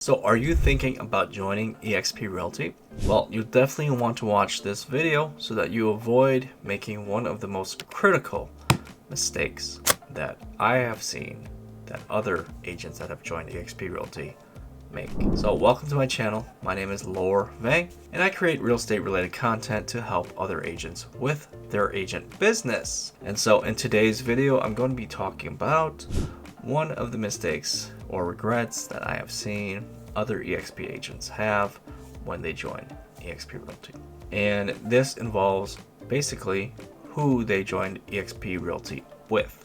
So are you thinking about joining eXp Realty? Well, you definitely want to watch this video so that you avoid making one of the most critical mistakes that I have seen that other agents that have joined eXp Realty make. So welcome to my channel. My name is Lor Vang, and I create real estate related content to help other agents with their agent business. And so in today's video, I'm going to be talking about one of the mistakes or regrets that I have seen other eXp agents have when they join eXp Realty. And this involves basically who they joined eXp Realty with,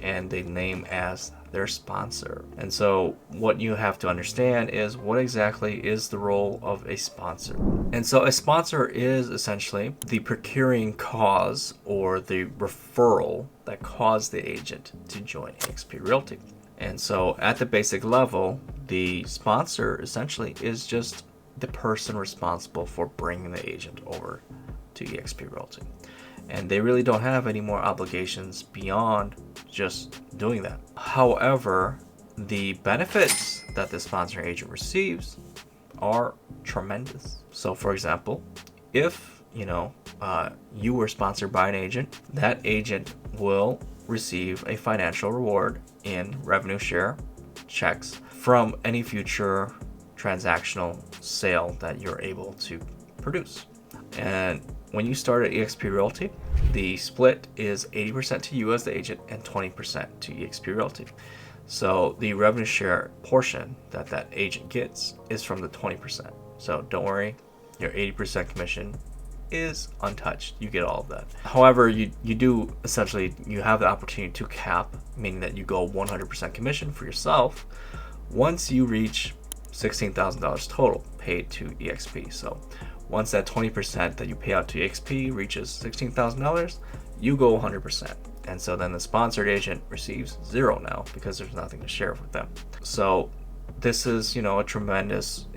and they name as their sponsor. And so what you have to understand is what exactly is the role of a sponsor. And so a sponsor is essentially the procuring cause or the referral that caused the agent to join eXp Realty. And so at the basic level, the sponsor essentially is just the person responsible for bringing the agent over to eXp Realty. And they really don't have any more obligations beyond just doing that. However, the benefits that the sponsoring agent receives are tremendous. So for example, if you were sponsored by an agent, that agent will receive a financial reward in revenue share checks from any future transactional sale that you're able to produce. And when you start at eXp Realty, the split is 80% to you as the agent and 20% to eXp Realty. So the revenue share portion that agent gets is from the 20%. So don't worry, your 80% commission is untouched. You get all of that. However, you do essentially, you have the opportunity to cap, meaning that you go 100% commission for yourself once you reach $16,000 total paid to eXp. So once that 20% that you pay out to eXp reaches $16,000, you go 100%. And so then the sponsored agent receives zero now because there's nothing to share with them. So this is, a tremendous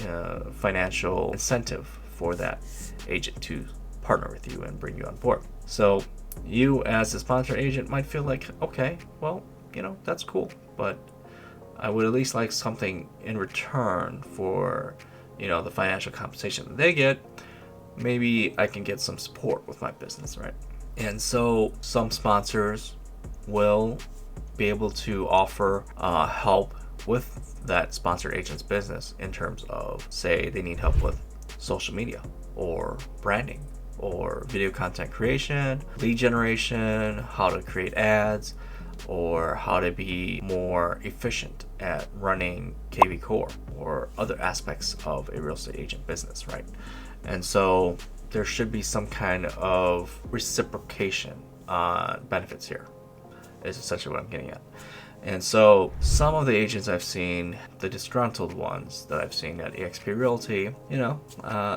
financial incentive for that agent to partner with you and bring you on board. So you as a sponsor agent might feel like, okay, well, that's cool, but I would at least like something in return for, the financial compensation that they get. Maybe I can get some support with my business, right? And so some sponsors will be able to offer help with that sponsored agent's business in terms of, say, they need help with social media or branding or video content creation, lead generation, how to create ads, or how to be more efficient at running KV Core or other aspects of a real estate agent business, right? And so there should be some kind of reciprocation benefits here, is essentially what I'm getting at. And so some of the agents I've seen, the disgruntled ones that I've seen at eXp Realty,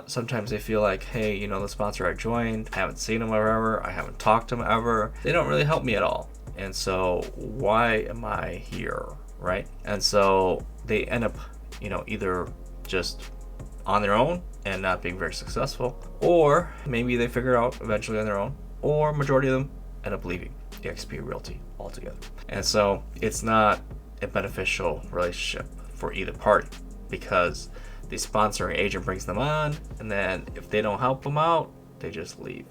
sometimes they feel like, hey, the sponsor I joined, I haven't seen them ever, I haven't talked to them ever. They don't really help me at all. And so why am I here, right? And so they end up, either just on their own and not being very successful, or maybe they figure out eventually on their own, or majority of them end up leaving eXp Realty altogether. And so it's not a beneficial relationship for either party, because the sponsoring agent brings them on, and then if they don't help them out, they just leave.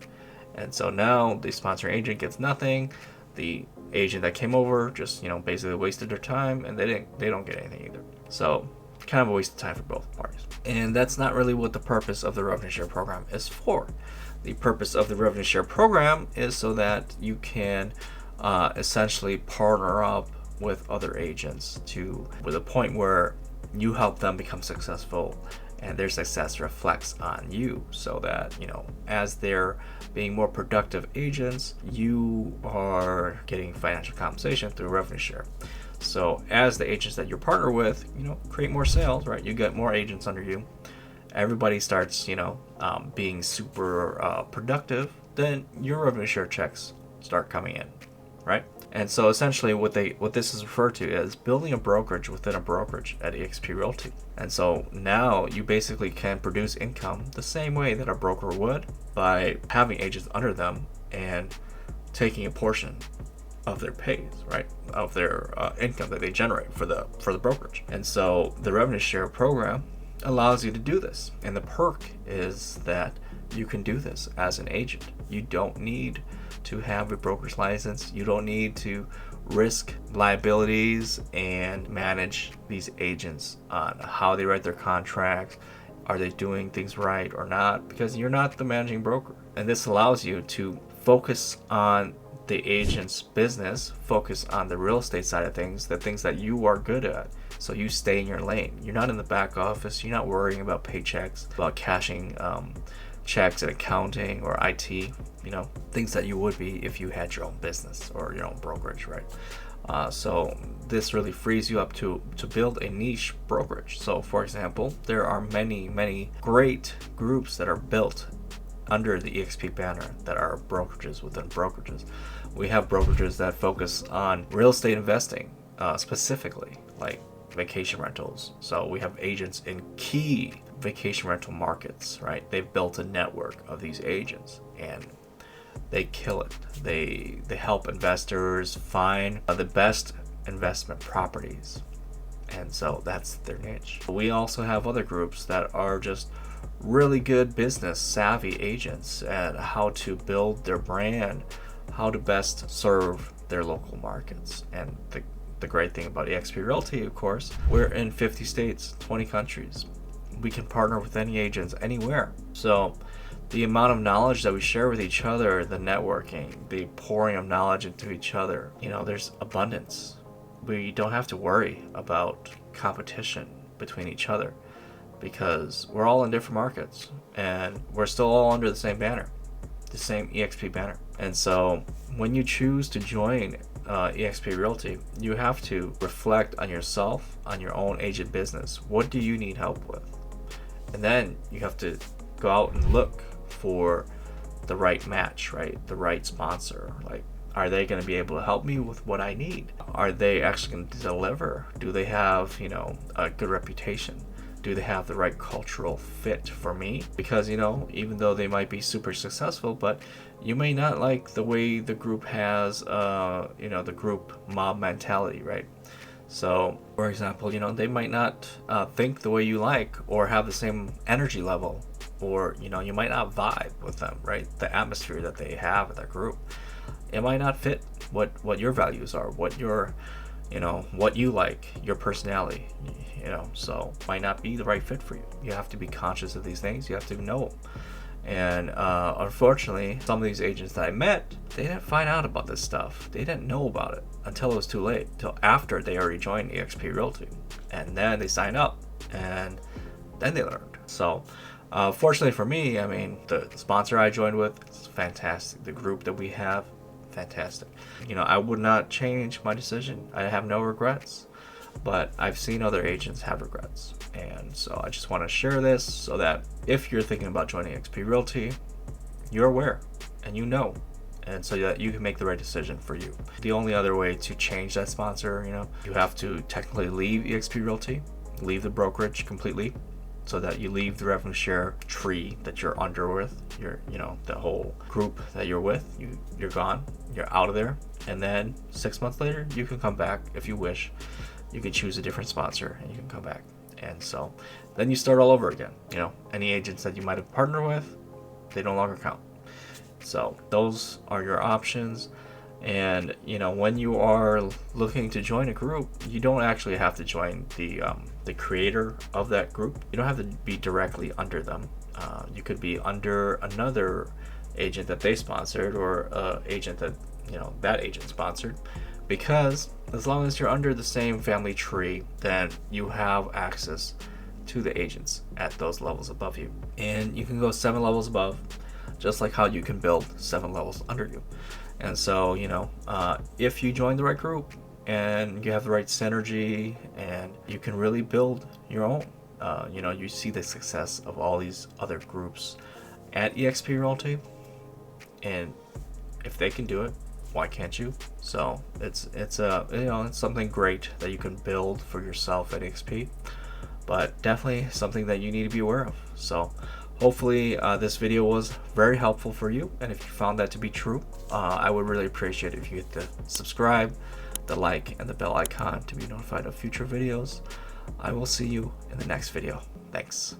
And so now the sponsoring agent gets nothing. The agent that came over just basically wasted their time, and they don't get anything either. So kind of a waste of time for both parties. And that's not really what the purpose of the revenue share program is for. The purpose of the revenue share program is so that you can essentially partner up with other agents with a point where you help them become successful, and their success reflects on you, so that as they're being more productive agents, you are getting financial compensation through revenue share. So as the agents that you partner with, create more sales, right? You get more agents under you. Everybody starts, being super productive. Then your revenue share checks start coming in, right? And so essentially what this is referred to as building a brokerage within a brokerage at eXp Realty. And so now you basically can produce income the same way that a broker would, by having agents under them and taking a portion of their pays, right? Of their income that they generate for the brokerage. And so the revenue share program allows you to do this. And the perk is that you can do this as an agent. You don't need to have a broker's license. You don't need to risk liabilities and manage these agents on how they write their contracts. Are they doing things right or not? Because you're not the managing broker. And this allows you to focus on the agent's business, focus on the real estate side of things, the things that you are good at. So you stay in your lane. You're not in the back office. You're not worrying about paychecks, about cashing checks and accounting or IT, things that you would be if you had your own business or your own brokerage, right? So this really frees you up to build a niche brokerage. So for example, there are many great groups that are built under the eXp banner that are brokerages within brokerages. We have brokerages that focus on real estate investing, specifically like vacation rentals. So we have agents in key vacation rental markets, right? They've built a network of these agents and they kill it. They help investors find the best investment properties. And so that's their niche. We also have other groups that are just really good business savvy agents at how to build their brand, how to best serve their local markets. And the great thing about eXp Realty, of course, we're in 50 states, 20 countries. We can partner with any agents anywhere. So the amount of knowledge that we share with each other, the networking, the pouring of knowledge into each other, there's abundance. We don't have to worry about competition between each other because we're all in different markets and we're still all under the same banner, the same eXp banner. And so when you choose to join eXp Realty, you have to reflect on yourself, on your own agent business. What do you need help with? And then you have to go out and look for the right match, right? The right sponsor. Like, are they going to be able to help me with what I need? Are they actually going to deliver? Do they have, a good reputation? Do they have the right cultural fit for me? Because, even though they might be super successful, but you may not like the way the group has, the group mob mentality, right? So, for example, they might not think the way you like or have the same energy level, or, you might not vibe with them, right? The atmosphere that they have at that group. It might not fit what your values are, what your, what you like, your personality, so might not be the right fit for you. You have to be conscious of these things. You have to know them. And unfortunately, some of these agents that I met, they didn't find out about this stuff. They didn't know about it until it was too late, until after they already joined eXp Realty. And then they signed up and then they learned. So fortunately for me, the sponsor I joined with is fantastic. The group that we have, fantastic. I would not change my decision. I have no regrets. But I've seen other agents have regrets. And so I just want to share this so that if you're thinking about joining eXp Realty, you're aware and and so that you can make the right decision for you. The only other way to change that sponsor, you have to technically leave eXp Realty, leave the brokerage completely, so that you leave the revenue share tree that you're under with, the whole group that you're with, you're gone, you're out of there. And then 6 months later, you can come back if you wish. You can choose a different sponsor and you can come back. And so then you start all over again. Any agents that you might have partnered with, they no longer count. So those are your options. And when you are looking to join a group, you don't actually have to join the creator of that group. You don't have to be directly under them. You could be under another agent that they sponsored, or agent that that agent sponsored. Because as long as you're under the same family tree, then you have access to the agents at those levels above you. And you can go 7 levels above, just like how you can build 7 levels under you. And so, if you join the right group and you have the right synergy, and you can really build your own, you see the success of all these other groups at eXp Realty. And if they can do it, why can't you? So it's something great that you can build for yourself at eXp, but definitely something that you need to be aware of. So Hopefully this video was very helpful for you, and if you found that to be true, I would really appreciate it if you hit the subscribe, the like, and the bell icon to be notified of future videos. I will see you in the next video. Thanks.